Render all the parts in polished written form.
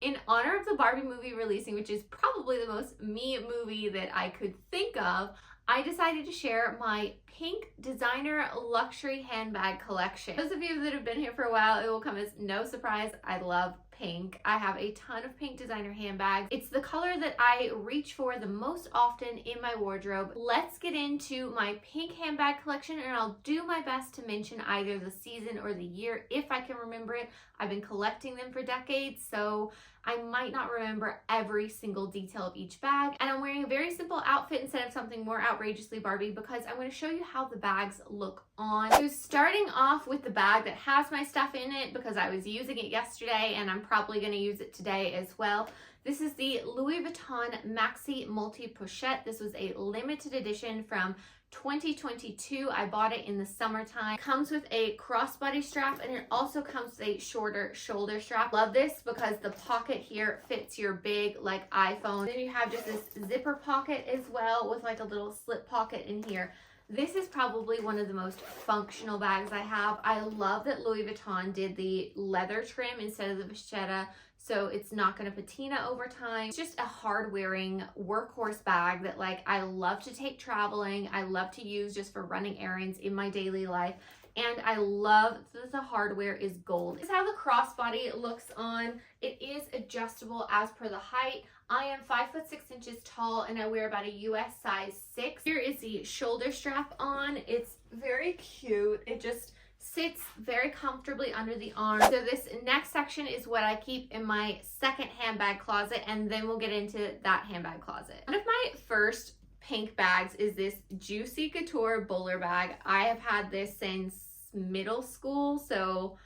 In honor of the Barbie movie releasing, which is probably the most me movie that I could think of, I decided to share my pink designer luxury handbag collection. Those of you that have been here for a while, it will come as no surprise. I love pink. I have a ton of pink designer handbags. It's the color that I reach for the most often in my wardrobe. Let's get into my pink handbag collection, and I'll do my best to mention either the season or the year if I can remember it. I've been collecting them for decades, so I might not remember every single detail of each bag. And I'm wearing a very simple outfit instead of something more outrageously Barbie because I'm going to show you how the bags look on. So starting off with the bag that has my stuff in it because I was using it yesterday and I'm probably going to use it today as well. This is the Louis Vuitton Maxi Multi Pochette. This was a limited edition from 2022. I bought it in the summertime. Comes with a crossbody strap and it also comes with a shorter shoulder strap. Love this because the pocket here fits your big like iPhone. Then you have just this zipper pocket as well with like a little slip pocket in here. This is probably one of the most functional bags I have. I love that Louis Vuitton did the leather trim instead of the vachetta, so it's not going to patina over time. It's just a hard wearing workhorse bag that like I love to take traveling. I love to use just for running errands in my daily life. And I love that the hardware is gold. This is how the crossbody looks on. It is adjustable as per the height. I am 5'6" tall and I wear about a US size 6. Here is the shoulder strap on. It's very cute. It just sits very comfortably under the arm. So this next section is what I keep in my second handbag closet, and then we'll get into that handbag closet. One of my first pink bags is this Juicy Couture Bowler Bag. I have had this since middle school, so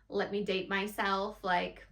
let me date myself. Like,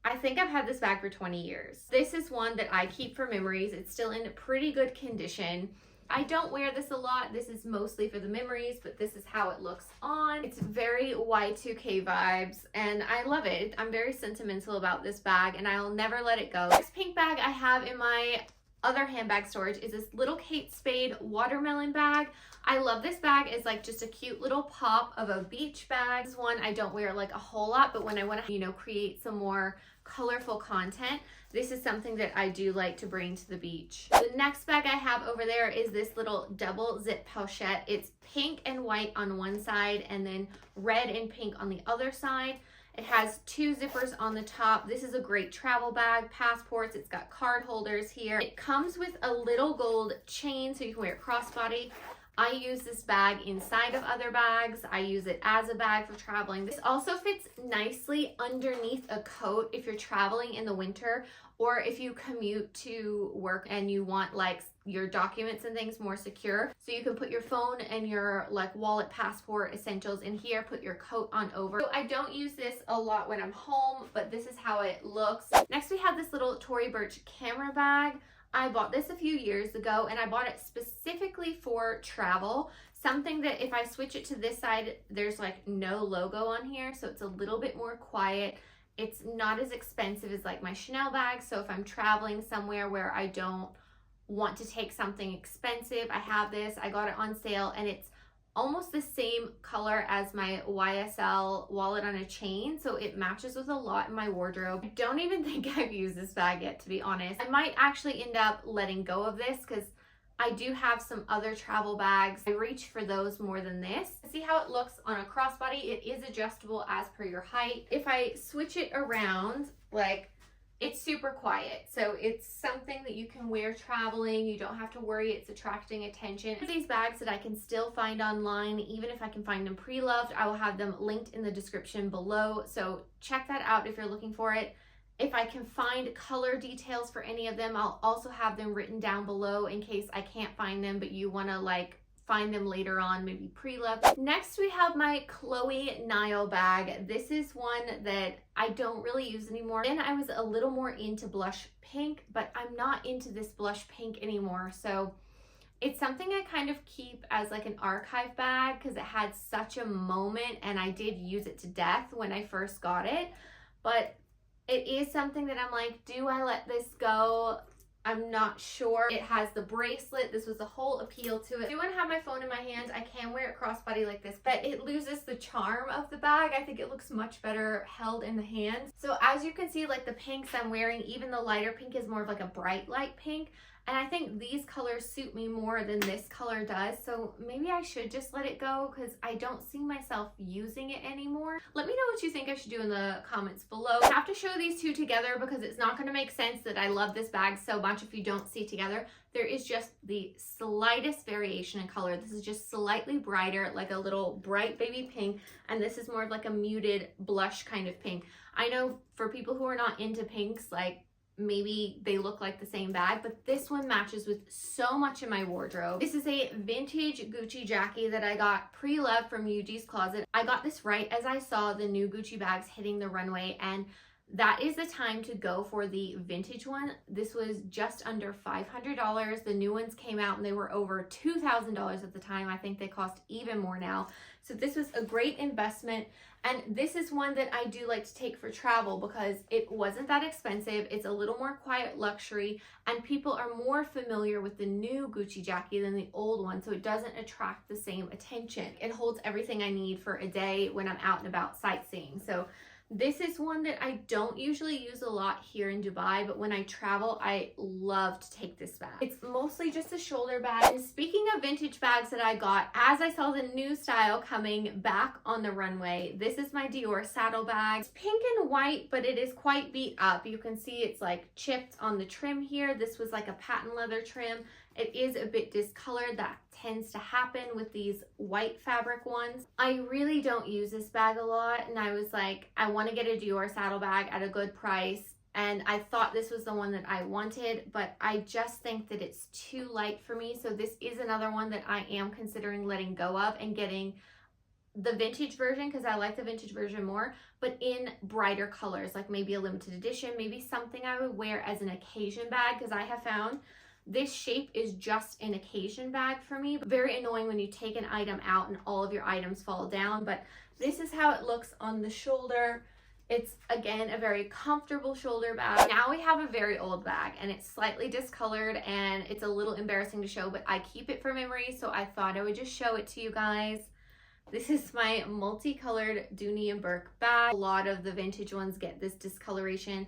I think I've had this bag for 20 years. This is one that I keep for memories. It's still in pretty good condition. I don't wear this a lot. This is mostly for the memories, but this is how it looks on. It's very Y2K vibes and I love it. I'm very sentimental about this bag and I'll never let it go. This pink bag I have in my other handbag storage is this little Kate Spade watermelon bag. I love this bag. It's like just a cute little pop of a beach bag. This one I don't wear like a whole lot, but when I want to, create some more colorful content, this is something that I do like to bring to the beach. The next bag I have over there is this little double zip pochette. It's pink and white on one side and then red and pink on the other side. It has 2 zippers on the top. This is a great travel bag, passports. It's got card holders here. It comes with a little gold chain so you can wear it crossbody. I use this bag inside of other bags. I use it as a bag for traveling. This also fits nicely underneath a coat if you're traveling in the winter or if you commute to work and you want like your documents and things more secure. So you can put your phone and your like wallet, passport, essentials in here, put your coat on over. So I don't use this a lot when I'm home, but this is how it looks. Next we have this little Tory Burch camera bag. I bought this a few years ago and I bought it specifically for travel. Something that if I switch it to this side, there's like no logo on here, so it's a little bit more quiet. It's not as expensive as like my Chanel bag, so if I'm traveling somewhere where I don't want to take something expensive, I have this. I got it on sale and it's almost the same color as my YSL wallet on a chain, so it matches with a lot in my wardrobe. I don't even think I've used this bag yet, to be honest. I might actually end up letting go of this because I do have some other travel bags. I reach for those more than this. See how it looks on a crossbody? It is adjustable as per your height. If I switch it around, like, it's super quiet, so it's something that you can wear traveling. You don't have to worry it's attracting attention. These bags that I can still find online, even if I can find them pre-loved, I will have them linked in the description below, so check that out if you're looking for it. If I can find color details for any of them, I'll also have them written down below in case I can't find them, but you want to like find them later on, maybe pre-loved. Next we have my Chloe Nile bag. This is one that I don't really use anymore. Then I was a little more into blush pink, but I'm not into this blush pink anymore. So it's something I kind of keep as like an archive bag because it had such a moment and I did use it to death when I first got it. But it is something that I'm like, do I let this go? I'm not sure. It has the bracelet. This was the whole appeal to it. I do want to have my phone in my hand. I can wear it crossbody like this, but it loses the charm of the bag. I think it looks much better held in the hand. So as you can see, like the pinks I'm wearing, even the lighter pink is more of like a bright light pink. And I think these colors suit me more than this color does. So maybe I should just let it go because I don't see myself using it anymore. Let me know what you think I should do in the comments below. I have to show these two together because it's not going to make sense that I love this bag so much if you don't see it together. There is just the slightest variation in color. This is just slightly brighter, like a little bright baby pink. And this is more of like a muted blush kind of pink. I know for people who are not into pinks, like maybe they look like the same bag, but this one matches with so much in my wardrobe. This is a vintage Gucci Jackie that I got pre-loved from Yuji's Closet. I got this right as I saw the new Gucci bags hitting the runway, and that is the time to go for the vintage one. This was just under $500. The new ones came out and they were over $2,000 at the time. I think they cost even more now. So this was a great investment. And this is one that I do like to take for travel because it wasn't that expensive. It's a little more quiet luxury, and people are more familiar with the new Gucci Jackie than the old one, so it doesn't attract the same attention. It holds everything I need for a day when I'm out and about sightseeing. So this is one that I don't usually use a lot here in Dubai, but when I travel, I love to take this bag. It's mostly just a shoulder bag. And speaking of vintage bags that I got, as I saw the new style coming back on the runway, this is my Dior saddle bag. It's pink and white, but it is quite beat up. You can see it's like chipped on the trim here. This was like a patent leather trim. It is a bit discolored. That tends to happen with these white fabric ones. I really don't use this bag a lot, and I was like, I want to get a Dior saddle bag at a good price, and I thought this was the one that I wanted, but I just think that it's too light for me. So this is another one that I am considering letting go of and getting the vintage version, because I like the vintage version more, but in brighter colors, like maybe a limited edition, maybe something I would wear as an occasion bag, because I have found this shape is just an occasion bag for me. Very annoying when you take an item out and all of your items fall down, but this is how it looks on the shoulder. It's, again, a very comfortable shoulder bag. Now we have a very old bag, and it's slightly discolored, and it's a little embarrassing to show, but I keep it for memory, so I thought I would just show it to you guys. This is my multicolored Dooney and Bourke bag. A lot of the vintage ones get this discoloration.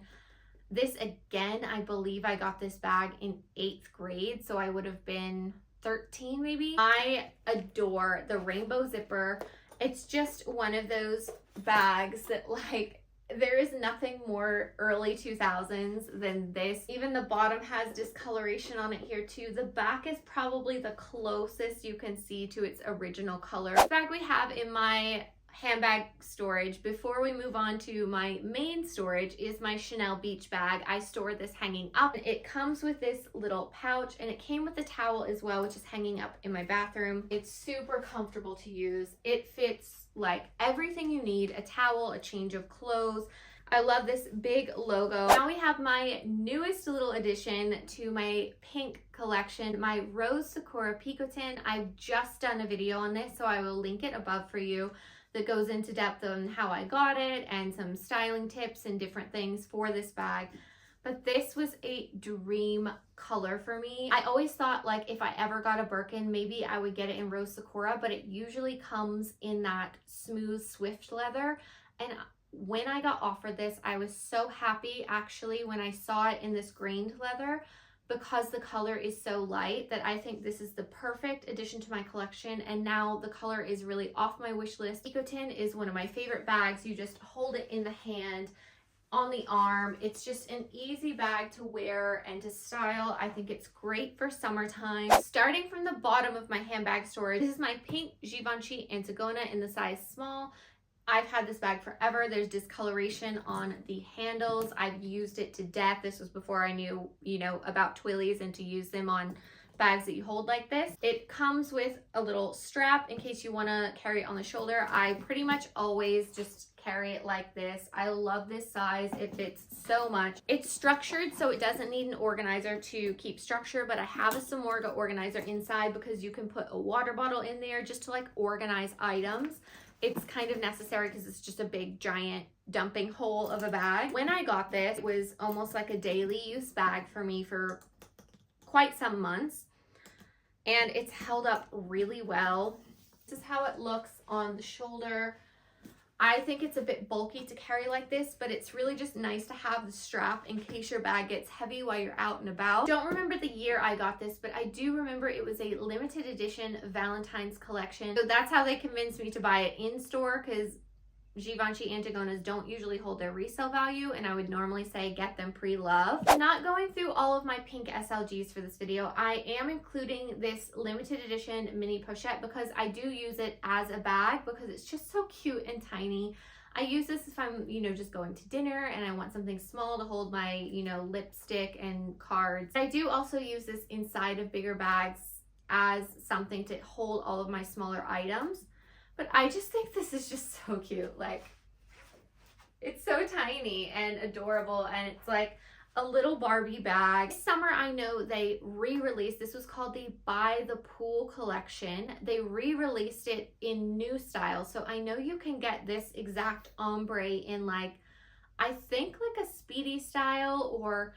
This, again, I believe I got this bag in 8th grade, so I would have been 13 maybe. I adore the rainbow zipper. It's just one of those bags that, like, there is nothing more early 2000s than this. Even the bottom has discoloration on it here too. The back is probably the closest you can see to its original color. This bag we have in my handbag storage. Before we move on to my main storage is my Chanel beach bag. I store this hanging up. It comes with this little pouch, and it came with the towel as well, which is hanging up in my bathroom. It's super comfortable to use. It fits like everything you need: a towel, a change of clothes. I love this big logo. Now we have my newest little addition to my pink collection, my Rose Sakura picotin. I've just done a video on this, so I will link it above for you, that goes into depth on how I got it and some styling tips and different things for this bag. But this was a dream color for me. I always thought, like, if I ever got a Birkin, maybe I would get it in Rose Sakura, but it usually comes in that smooth Swift leather. And when I got offered this, I was so happy actually when I saw it in this grained leather, because the color is so light that I think this is the perfect addition to my collection. And now the color is really off my wish list. Picotin is one of my favorite bags. You just hold it in the hand, on the arm. It's just an easy bag to wear and to style. I think it's great for summertime. Starting from the bottom of my handbag storage, this is my pink Givenchy Antigona in the size small. I've had this bag forever. There's discoloration on the handles. I've used it to death. This was before I knew, about twillies and to use them on bags that you hold like this. It comes with a little strap in case you want to carry it on the shoulder. I pretty much always just carry it like this. I love this size. It fits so much. It's structured, so it doesn't need an organizer to keep structure, but I have a Samorga organizer inside because you can put a water bottle in there just to like organize items. It's kind of necessary because it's just a big giant dumping hole of a bag. When I got this, it was almost like a daily use bag for me for quite some months, and it's held up really well. This is how it looks on the shoulder. I think it's a bit bulky to carry like this, but it's really just nice to have the strap in case your bag gets heavy while you're out and about. Don't remember the year I got this, but I do remember it was a limited edition Valentine's collection. So that's how they convinced me to buy it in store, because Givenchy Antigonas don't usually hold their resale value, and I would normally say get them pre-loved. I'm not going through all of my pink SLGs for this video. I am including this limited edition mini pochette because I do use it as a bag because it's just so cute and tiny. I use this if I'm, just going to dinner and I want something small to hold my, lipstick and cards. I do also use this inside of bigger bags as something to hold all of my smaller items. But I just think this is just so cute. Like, it's so tiny and adorable, and it's like a little Barbie bag. This summer, I know they re-released, this was called the By the Pool collection. They re-released it in new style. So I know you can get this exact ombre in like, I think like a Speedy style, or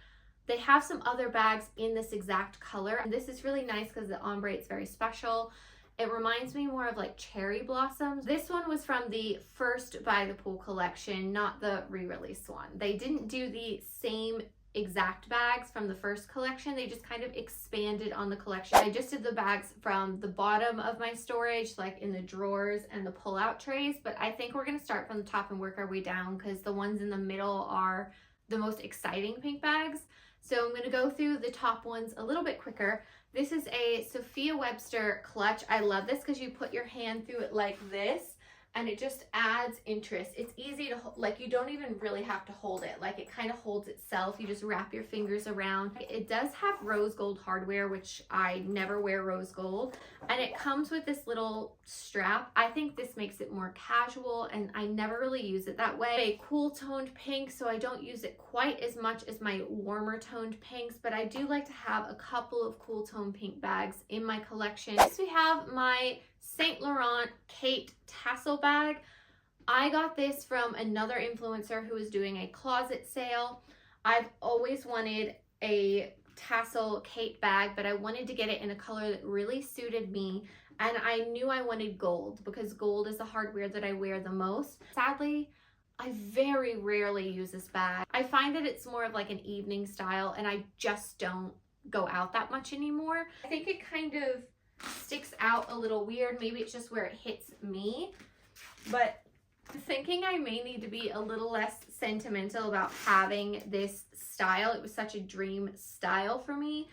they have some other bags in this exact color. And this is really nice because the ombre, it's very special. It reminds me more of like cherry blossoms. This one was from the first By the Pool collection, not the re-release one. They didn't do the same exact bags from the first collection. They just kind of expanded on the collection. I just did the bags from the bottom of my storage, like in the drawers and the pull-out trays, but I think we're gonna start from the top and work our way down because the ones in the middle are the most exciting pink bags. So I'm gonna go through the top ones a little bit quicker. This is a Sophia Webster clutch. I love this because you put your hand through it like this and it just adds interest. It's easy to hold, like you don't even really have to hold it. Like it kind of holds itself. You just wrap your fingers around. It does have rose gold hardware, which I never wear rose gold. And it comes with this little strap. I think this makes it more casual and I never really use it that way. A cool toned pink, so I don't use it quite as much as my warmer toned pinks, but I do like to have a couple of cool toned pink bags in my collection. Next we have my Saint Laurent Kate tassel bag. I got this from another influencer who was doing a closet sale. I've always wanted a tassel Kate bag, but I wanted to get it in a color that really suited me, and I knew I wanted gold because gold is the hardware that I wear the most. Sadly, I very rarely use this bag. I find that it's more of like an evening style and I just don't go out that much anymore. I think it kind of sticks out a little weird. Maybe it's just where it hits me, but thinking I may need to be a little less sentimental about having this style. It was such a dream style for me,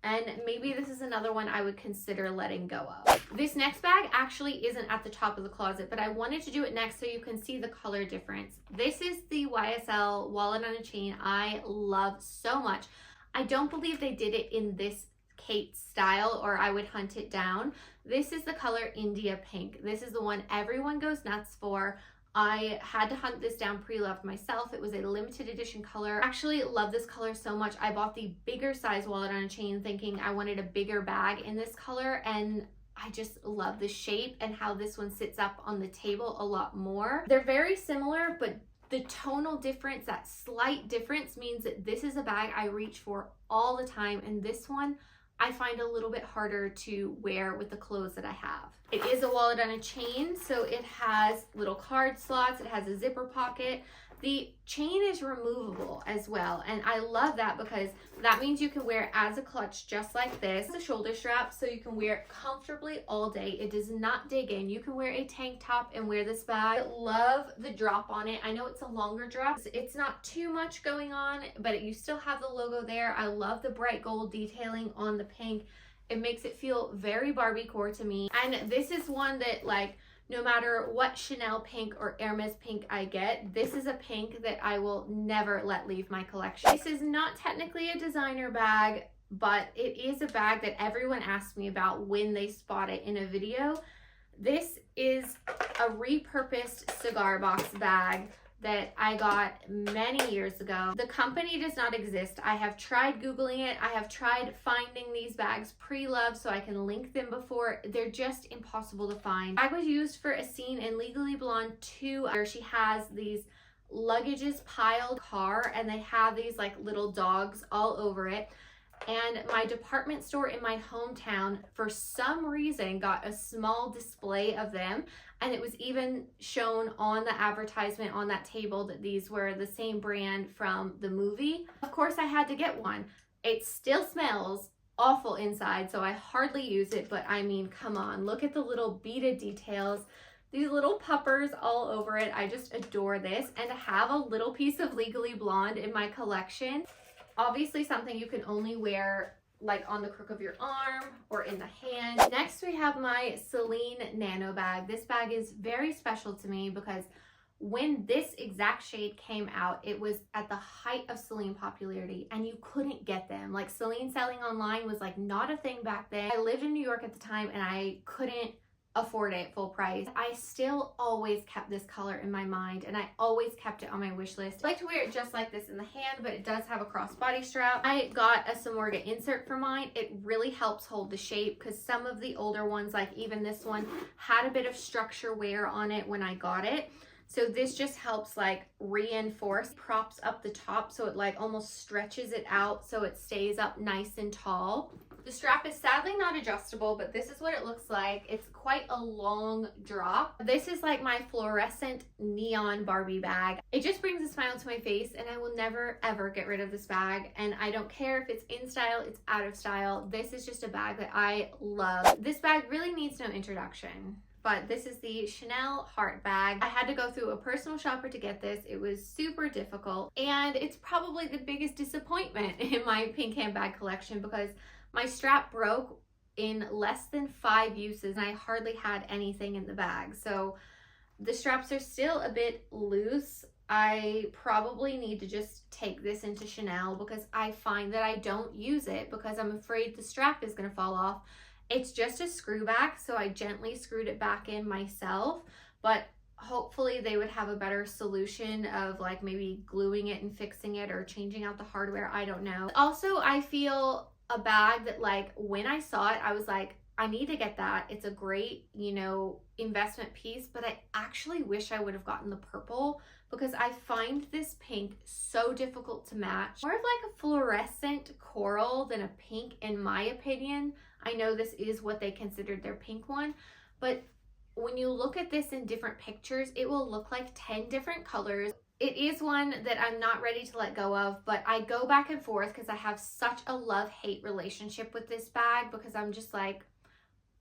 and maybe this is another one I would consider letting go of. This next bag actually isn't at the top of the closet, but I wanted to do it next so you can see the color difference. This is the YSL wallet on a chain. I love so much. I don't believe they did it in this Kate style, or I would hunt it down. This is the color India Pink. This is the one everyone goes nuts for. I had to hunt this down pre-loved myself. It was a limited edition color. I actually love this color so much. I bought the bigger size wallet on a chain thinking I wanted a bigger bag in this color, and I just love the shape and how this one sits up on the table a lot more. They're very similar, but the tonal difference, that slight difference, means that this is a bag I reach for all the time, and this one I find a little bit harder to wear with the clothes that I have. It is a wallet on a chain, so it has little card slots, it has a zipper pocket. The chain is removable as well, and I love that because that means you can wear it as a clutch just like this. It's a shoulder strap, so you can wear it comfortably all day. It does not dig in. You can wear a tank top and wear this bag. I love the drop on it. I know it's a longer drop. It's not too much going on, but you still have the logo there. I love the bright gold detailing on the pink. It makes it feel very Barbiecore to me. And this is one that, like, no matter what Chanel pink or Hermes pink I get, this is a pink that I will never let leave my collection. This is not technically a designer bag, but it is a bag that everyone asks me about when they spot it in a video. This is a repurposed cigar box bag that I got many years ago. The company does not exist. I have tried Googling it. I have tried finding these bags pre-loved so I can link them before. They're just impossible to find. The bag was used for a scene in Legally Blonde 2 where she has these luggages piled car and they have these like little dogs all over it. And my department store in my hometown, for some reason, got a small display of them. And it was even shown on the advertisement on that table that these were the same brand from the movie. Of course, I had to get one. It still smells awful inside, so I hardly use it, but I mean, come on, look at the little beaded details, these little puppers all over it. I just adore this, and to have a little piece of Legally Blonde in my collection, obviously something you can only wear like on the crook of your arm or in the hand. Next, we have my Celine nano bag. This bag is very special to me because when this exact shade came out, it was at the height of Celine popularity and you couldn't get them. Like, Celine selling online was like not a thing back then. I lived in New York at the time and I couldn't afford it full price. I still always kept this color in my mind and I always kept it on my wish list. I like to wear it just like this in the hand, but it does have a crossbody strap. I got a Samorga insert for mine. It really helps hold the shape because some of the older ones, like even this one, had a bit of structure wear on it when I got it. So this just helps like reinforce, props up the top so it like almost stretches it out so it stays up nice and tall. The strap is sadly not adjustable, but this is what it looks like. It's quite a long drop. This is like my fluorescent neon Barbie bag. It just brings a smile to my face and I will never ever get rid of this bag. And I don't care if it's in style, it's out of style. This is just a bag that I love. This bag really needs no introduction. But this is the Chanel heart bag. I had to go through a personal shopper to get this. It was super difficult. And it's probably the biggest disappointment in my pink handbag collection because my strap broke in less than 5 uses and I hardly had anything in the bag. So the straps are still a bit loose. I probably need to just take this into Chanel because I find that I don't use it because I'm afraid the strap is going to fall off. It's just a screw back, so I gently screwed it back in myself, but hopefully they would have a better solution of like maybe gluing it and fixing it or changing out the hardware. I don't know. Also, I feel a bag that like when I saw it, I was like, I need to get that. It's a great, you know, investment piece, but I actually wish I would have gotten the purple because I find this pink so difficult to match. More of like a fluorescent coral than a pink in my opinion. I know this is what they considered their pink one, but when you look at this in different pictures, it will look like 10 different colors. It is one that I'm not ready to let go of, but I go back and forth because I have such a love-hate relationship with this bag because I'm just like,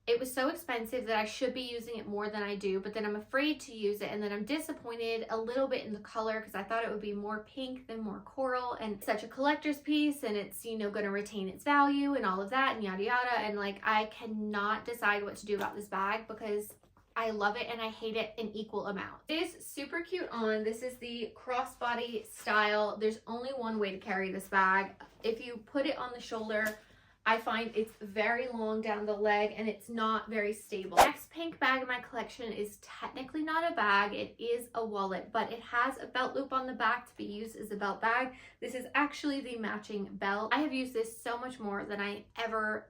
it was so expensive that I should be using it more than I do, but then I'm afraid to use it and then I'm disappointed a little bit in the color because I thought it would be more pink than more coral, and it's such a collector's piece and it's, you know, going to retain its value and all of that and yada yada, and like I cannot decide what to do about this bag because I love it and I hate it in equal amount. It is super cute on. This is the crossbody style. There's only one way to carry this bag. If you put it on the shoulder, I find it's very long down the leg and it's not very stable. Next pink bag in my collection is technically not a bag, it is a wallet, but it has a belt loop on the back to be used as a belt bag. This is actually the matching belt. I have used this so much more than I ever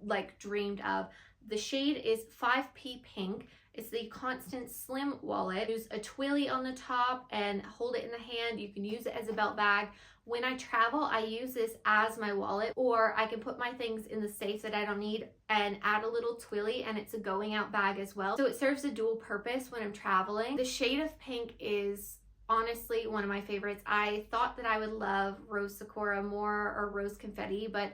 like dreamed of. The shade is 5P pink. It's the Constant Slim wallet. Use a twilly on the top and hold it in the hand. You can use it as a belt bag. When I travel, I use this as my wallet, or I can put my things in the safe that I don't need and add a little twilly, and it's a going out bag as well. So it serves a dual purpose when I'm traveling. The shade of pink is honestly one of my favorites. I thought that I would love Rose Sakura more or Rose Confetti, but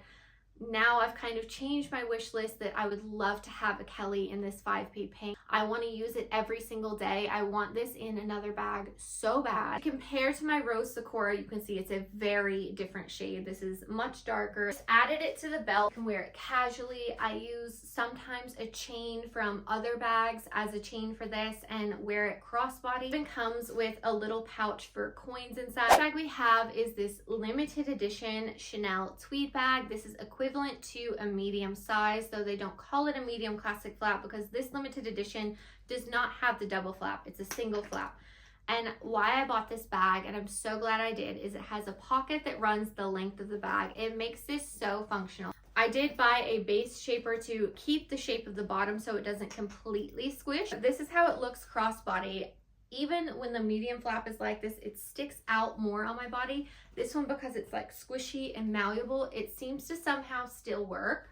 now I've kind of changed my wish list that I would love to have a Kelly in this 5P pink. I want to use it every single day. I want this in another bag so bad. Compared to my Rose Sakura, you can see it's a very different shade. This is much darker. Just added it to the belt. You can wear it casually. I use sometimes a chain from other bags as a chain for this and wear it crossbody. It even comes with a little pouch for coins inside. The bag we have is this limited edition Chanel tweed bag. This is equivalent to a medium size, though they don't call it a medium classic flap because this limited edition does not have the double flap. It's a single flap. And why I bought this bag, and I'm so glad I did, is it has a pocket that runs the length of the bag. It makes this so functional. I did buy a base shaper to keep the shape of the bottom so it doesn't completely squish. This is how it looks crossbody. even when the medium flap is like this, it sticks out more on my body. This one, because it's like squishy and malleable, it seems to somehow still work.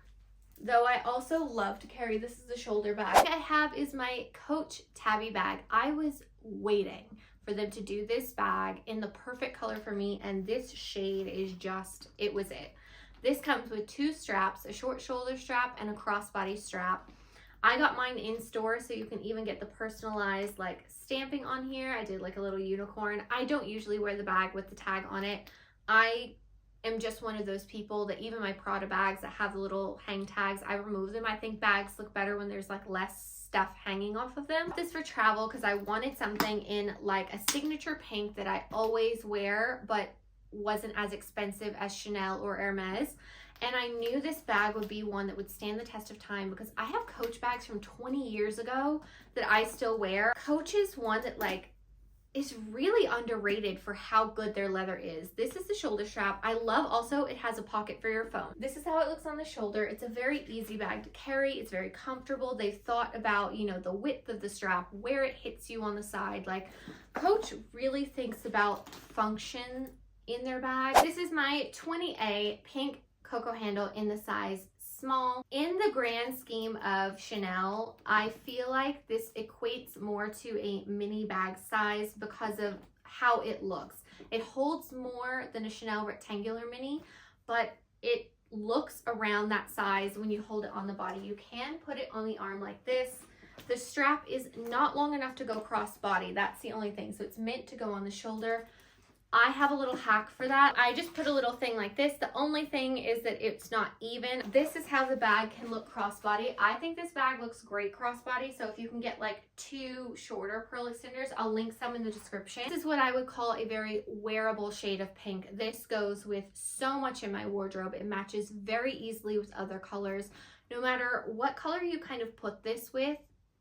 Though I also love to carry this as a shoulder bag. What I have is my Coach tabby bag. I was waiting for them to do this bag in the perfect color for me, and this shade is just, it was it. This comes with 2 straps, a short shoulder strap and a crossbody strap. I got mine in store, so you can even get the personalized like stamping on here. I did like a little unicorn. I don't usually wear the bag with the tag on it. I am just one of those people that even my Prada bags that have the little hang tags, I remove them. I think bags look better when there's like less stuff hanging off of them. This for travel because I wanted something in like a signature pink that I always wear but wasn't as expensive as Chanel or Hermes. And I knew this bag would be one that would stand the test of time because I have Coach bags from 20 years ago that I still wear. Coach is one that like is really underrated for how good their leather is. This is the shoulder strap. I love also it has a pocket for your phone. This is how it looks on the shoulder. It's a very easy bag to carry. It's very comfortable. They've thought about, you know, the width of the strap, where it hits you on the side. Like Coach really thinks about function in their bag. This is my 20A pink Coco handle in the size small. In the grand scheme of Chanel, I feel like this equates more to a mini bag size because of how it looks. It holds more than a Chanel rectangular mini, but it looks around that size when you hold it on the body. You can put it on the arm like this. The strap is not long enough to go cross body. That's the only thing. So it's meant to go on the shoulder. I have a little hack for that. I just put a little thing like this. The only thing is that it's not even. This is how the bag can look crossbody. I think this bag looks great crossbody. So if you can get like 2 shorter pearl extenders, I'll link some in the description. This is what I would call a very wearable shade of pink. This goes with so much in my wardrobe. It matches very easily with other colors. No matter what color you kind of put this with,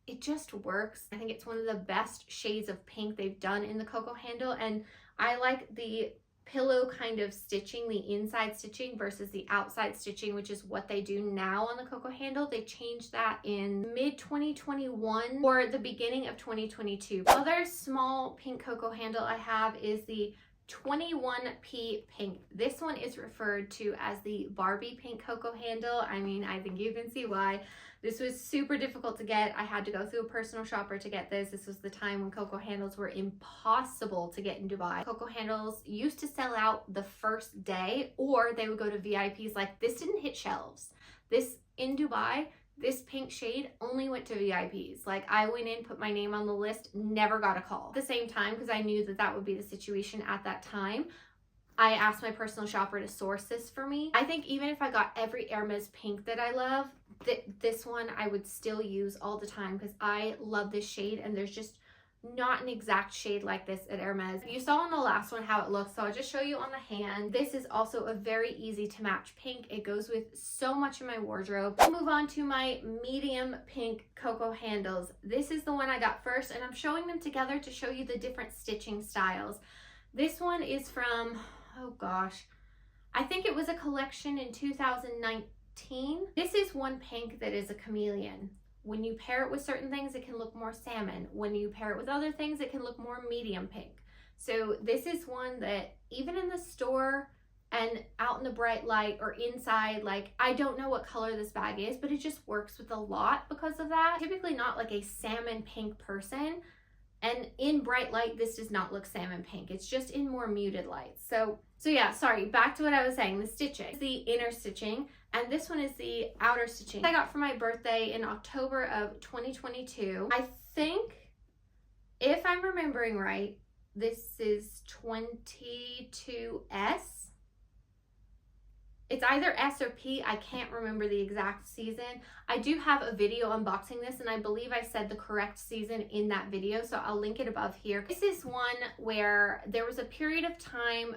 it just works. I think it's one of the best shades of pink they've done in the Coco handle, and I like the pillow kind of stitching, the inside stitching versus the outside stitching, which is what they do now on the Coco handle. They changed that in mid 2021 or the beginning of 2022. Other small pink Coco handle I have is the 21P pink. This one is referred to as the Barbie pink Coco handle. I mean, I think you can see why. This was super difficult to get. I had to go through a personal shopper to get this. This was the time when Coco handles were impossible to get in Dubai. Coco handles used to sell out the first day, or they would go to VIPs. Like, this didn't hit shelves. This in Dubai, this pink shade only went to VIPs. Like, I went in, put my name on the list, never got a call. At the same time, because I knew that that would be the situation at that time, I asked my personal shopper to source this for me. I think even if I got every Hermes pink that I love, this one I would still use all the time because I love this shade, and there's just not an exact shade like this at Hermes. You saw on the last one how it looks, so I'll just show you on the hand. This is also a very easy to match pink. It goes with so much in my wardrobe. I'll move on to my medium pink Coco handles. This is the one I got first, and I'm showing them together to show you the different stitching styles. This one is from, oh gosh, I think it was a collection in 2019. This is one pink that is a chameleon. When you pair it with certain things, it can look more salmon. When you pair it with other things, it can look more medium pink. So this is one that even in the store and out in the bright light or inside, like, I don't know what color this bag is, but it just works with a lot because of that. Typically not like a salmon pink person. And in bright light, this does not look salmon pink. It's just in more muted lights. So yeah, sorry, back to what I was saying, the stitching. The inner stitching, and this one is the outer stitching. I got for my birthday in October of 2022. I think, if I'm remembering right, this is 22S. It's either S or P. I can't remember the exact season. I do have a video unboxing this, and I believe I said the correct season in that video, so I'll link it above here. This is one where there was a period of time,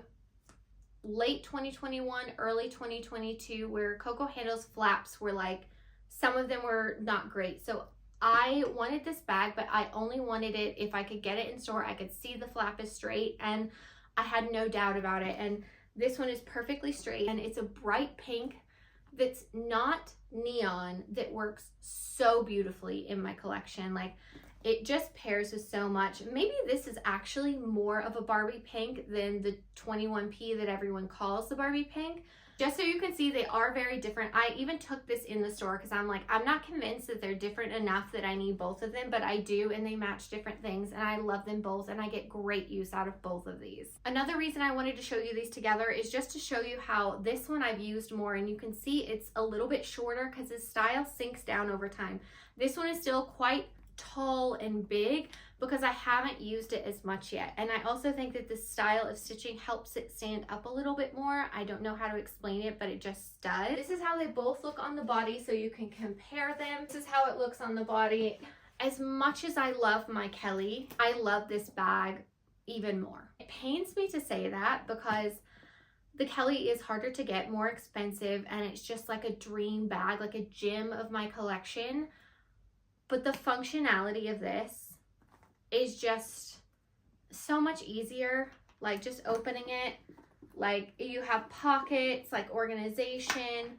late 2021, early 2022, where Coco handles flaps were like, some of them were not great. So I wanted this bag, but I only wanted it if I could get it in store. I could see the flap is straight, and I had no doubt about it. And this one is perfectly straight, and it's a bright pink that's not neon, that works so beautifully in my collection. Like, it just pairs with so much. Maybe this is actually more of a Barbie pink than the 21P that everyone calls the Barbie pink. Just so you can see, they are very different. I even took this in the store because I'm like, I'm not convinced that they're different enough that I need both of them, but I do, and they match different things, and I love them both, and I get great use out of both of these. Another reason I wanted to show you these together is just to show you how this one I've used more, and you can see it's a little bit shorter because the style sinks down over time. This one is still quite tall and big because I haven't used it as much yet, and I also think that this style of stitching helps it stand up a little bit more. I don't know how to explain it, but it just does. This is how they both look on the body, so you can compare them. This is how it looks on the body. As much as I love my Kelly, I love this bag even more. It pains me to say that because the Kelly is harder to get, more expensive, and it's just like a dream bag, like a gem of my collection. But the functionality of this is just so much easier. Like just opening it, like you have pockets, like organization.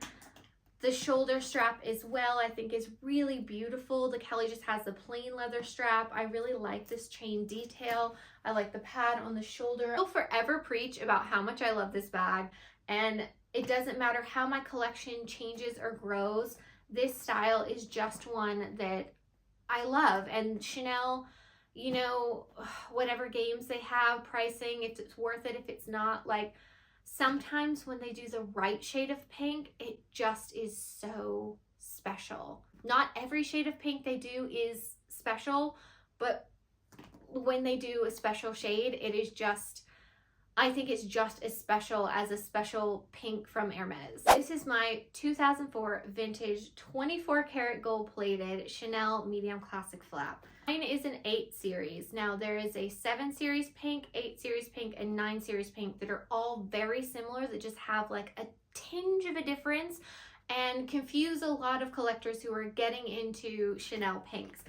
The shoulder strap as well, I think is really beautiful. The Kelly just has the plain leather strap. I really like this chain detail. I like the pad on the shoulder. I'll forever preach about how much I love this bag, and it doesn't matter how my collection changes or grows. This style is just one that I love. And Chanel, you know, whatever games they have, pricing, if it's worth it, if it's not, like sometimes when they do the right shade of pink, it just is so special. Not every shade of pink they do is special, but when they do a special shade, it is just, I think it's just as special as a special pink from Hermes. This is my 2004 vintage 24 karat gold plated Chanel medium classic flap. Mine is an 8 series. Now there is a 7 series pink, 8 series pink, and 9 series pink that are all very similar, that just have like a tinge of a difference and confuse a lot of collectors who are getting into Chanel pinks.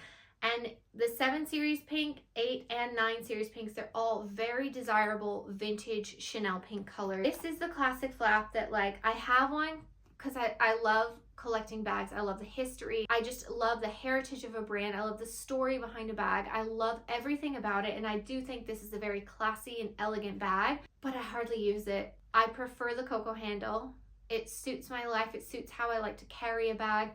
And the 7 series pink, 8 and 9 series pinks, they're all very desirable vintage Chanel pink colors. This is the classic flap that, like, I have one because I love collecting bags. I love the history. I just love the heritage of a brand. I love the story behind a bag. I love everything about it, and I do think this is a very classy and elegant bag, but I hardly use it. I prefer the Coco handle. It suits my life. It suits how I like to carry a bag.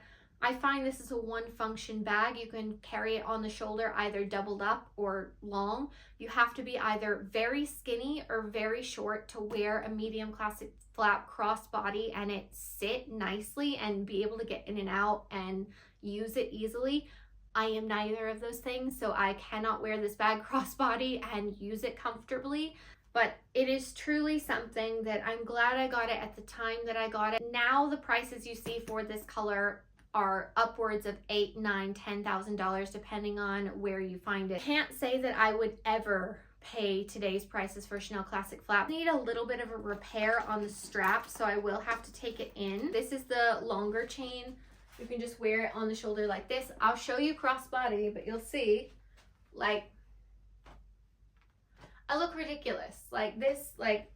I find this is a one function bag. You can carry it on the shoulder either doubled up or long. You have to be either very skinny or very short to wear a medium classic flap crossbody and it sit nicely and be able to get in and out and use it easily. I am neither of those things, so I cannot wear this bag crossbody and use it comfortably. But it is truly something that I'm glad I got it at the time that I got it. Now the prices you see for this color are upwards of $8,000, $9,000, $10,000 depending on where you find it. Can't say that I would ever pay today's prices for Chanel Classic Flap. I need a little bit of a repair on the strap, so I will have to take it in. This is the longer chain. You can just wear it on the shoulder like this. I'll show you crossbody, but you'll see, like, I look ridiculous. Like this, like,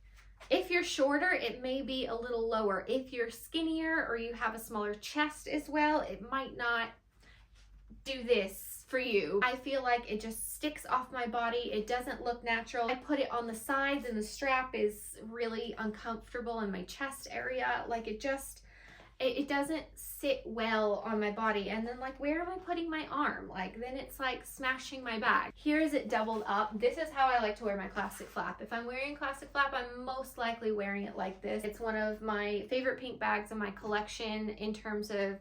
if you're shorter, it may be a little lower. If you're skinnier or you have a smaller chest as well, it might not do this for you. I feel like it just sticks off my body. It doesn't look natural. I put it on the sides and the strap is really uncomfortable in my chest area. Like it doesn't sit well on my body. And then, like, where am I putting my arm? Like, then it's like smashing my bag. Here is it doubled up. This is how I like to wear my classic flap. If I'm wearing classic flap, I'm most likely wearing it like this. It's one of my favorite pink bags in my collection in terms of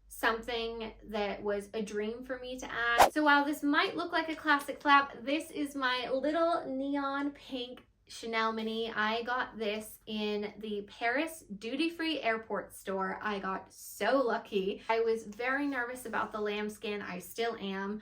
something that was a dream for me to add. So while this might look like a classic flap, this is my little neon pink Chanel mini. I got this in the Paris duty-free airport store. I got so lucky. I was very nervous about the lambskin. I still am,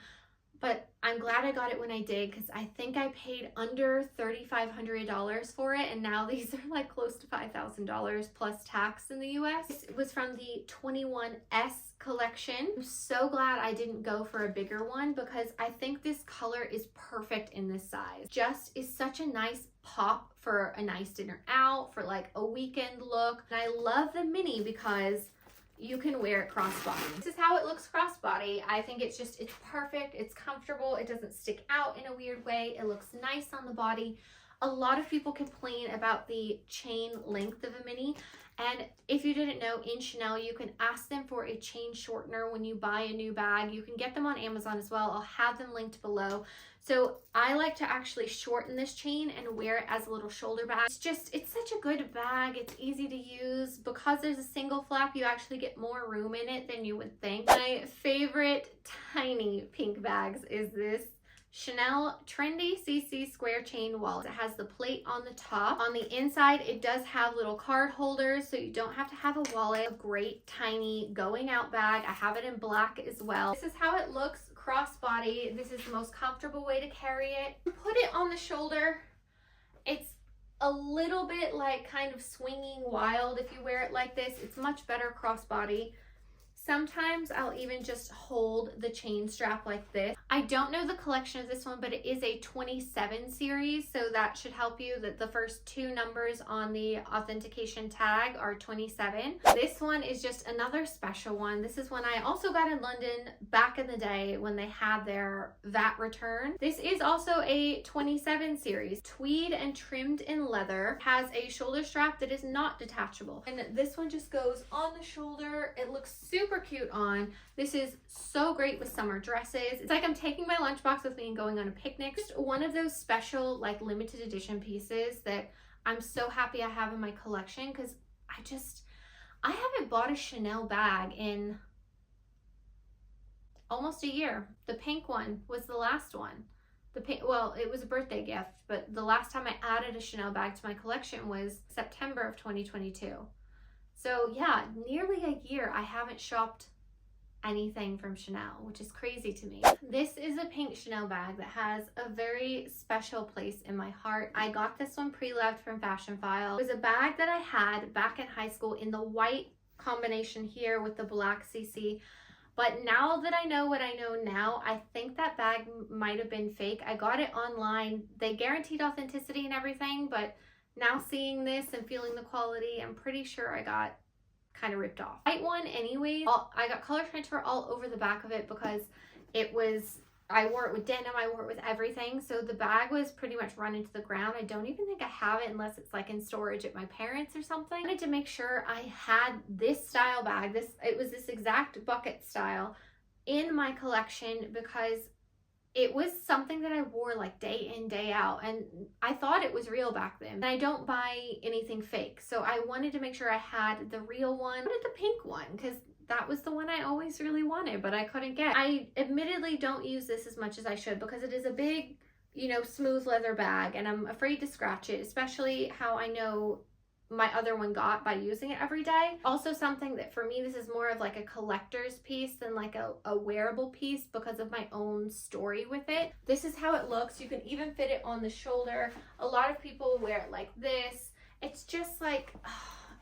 but I'm glad I got it when I did because I think I paid under $3,500 for it, and now these are like close to $5,000 plus tax in the US. It was from the 21S collection. I'm so glad I didn't go for a bigger one because I think this color is perfect in this size. Just is such a nice pop for a nice dinner out, for like a weekend look. And I love the mini because you can wear it crossbody. This is how it looks crossbody. I think it's perfect. It's comfortable. It doesn't stick out in a weird way. It looks nice on the body. A lot of people complain about the chain length of a mini. And if you didn't know, in Chanel, you can ask them for a chain shortener when you buy a new bag. You can get them on Amazon as well. I'll have them linked below. So I like to actually shorten this chain and wear it as a little shoulder bag. It's such a good bag. It's easy to use. Because there's a single flap, you actually get more room in it than you would think. My favorite tiny pink bags is this Chanel Trendy CC Square Chain Wallet. It has the plate on the top. On the inside, it does have little card holders, so you don't have to have a wallet. A great tiny going out bag. I have it in black as well. This is how it looks crossbody. This is the most comfortable way to carry it. Put it on the shoulder. It's a little bit like kind of swinging wild if you wear it like this. It's much better crossbody. Sometimes I'll even just hold the chain strap like this. I don't know the collection of this one, but it is a 27 series, so that should help you that the first two numbers on the authentication tag are 27. This one is just another special one. This is one I also got in London back in the day when they had their VAT return. This is also a 27 series, tweed and trimmed in leather. Has a shoulder strap that is not detachable. And this one just goes on the shoulder. It looks super cute on. This is so great with summer dresses. It's like I'm taking my lunchbox with me and going on a picnic. Just one of those special like limited edition pieces that I'm so happy I have in my collection, because I haven't bought a Chanel bag in almost a year. The pink one was the last one. Well, it was a birthday gift, but the last time I added a Chanel bag to my collection was September of 2022. So yeah, nearly a year I haven't shopped anything from Chanel, which is crazy to me. This is a pink Chanel bag that has a very special place in my heart. I got this one pre-loved from Fashion File. It was a bag that I had back in high school in the white combination here with the black CC. But now that I know what I know now, I think that bag might have been fake. I got it online. They guaranteed authenticity and everything, but now seeing this and feeling the quality, I'm pretty sure I got kind of ripped off. White one anyways. I got color transfer all over the back of it because I wore it with denim, I wore it with everything. So the bag was pretty much run into the ground. I don't even think I have it unless it's like in storage at my parents or something. I wanted to make sure I had this style bag. It was this exact bucket style in my collection because it was something that I wore like day in, day out, and I thought it was real back then. And I don't buy anything fake, so I wanted to make sure I had the real one. I wanted the pink one because that was the one I always really wanted, but I couldn't get. I admittedly don't use this as much as I should because it is a big, you know, smooth leather bag, and I'm afraid to scratch it, especially how I know my other one got by using it every day. Also something that for me, this is more of like a collector's piece than like a wearable piece because of my own story with it. This is how it looks. You can even fit it on the shoulder. A lot of people wear it like this. It's just like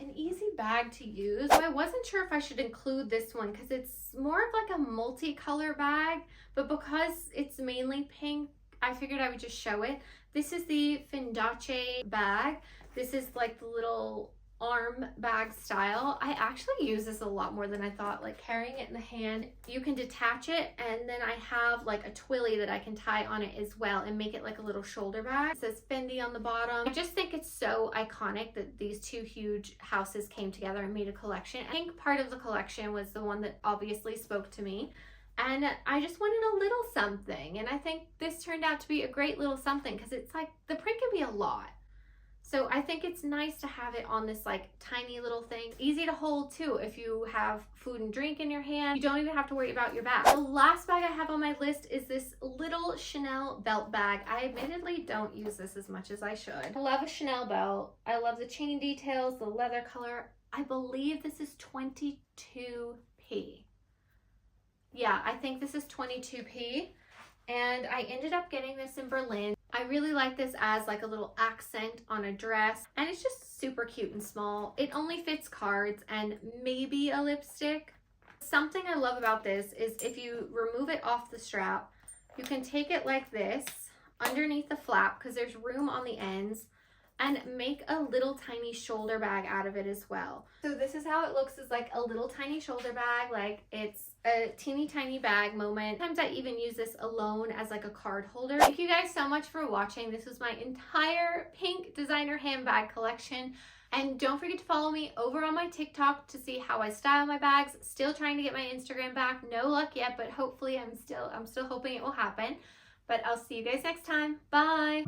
an easy bag to use. So I wasn't sure if I should include this one because it's more of like a multicolor bag, but because it's mainly pink, I figured I would just show it. This is the Findace bag. This is like the little arm bag style. I actually use this a lot more than I thought, like carrying it in the hand. You can detach it, and then I have like a twilly that I can tie on it as well and make it like a little shoulder bag. It says Fendi on the bottom. I just think it's so iconic that these two huge houses came together and made a collection. I think part of the collection was the one that obviously spoke to me, and I just wanted a little something, and I think this turned out to be a great little something because it's like the print can be a lot. So I think it's nice to have it on this like tiny little thing. Easy to hold too if you have food and drink in your hand. You don't even have to worry about your bag. The last bag I have on my list is this little Chanel belt bag. I admittedly don't use this as much as I should. I love a Chanel belt. I love the chain details, the leather color. I believe this is 22p. Yeah, I think this is 22p. And I ended up getting this in Berlin. I really like this as like a little accent on a dress, and it's just super cute and small. It only fits cards and maybe a lipstick. Something I love about this is if you remove it off the strap, you can take it like this underneath the flap because there's room on the ends, and make a little tiny shoulder bag out of it as well. So this is how it looks, is like a little tiny shoulder bag, like it's a teeny tiny bag moment. Sometimes I even use this alone as like a card holder. Thank you guys so much for watching. This was my entire pink designer handbag collection. And don't forget to follow me over on my TikTok to see how I style my bags. Still trying to get my Instagram back. No luck yet, but hopefully I'm still hoping it will happen. But I'll see you guys next time. Bye.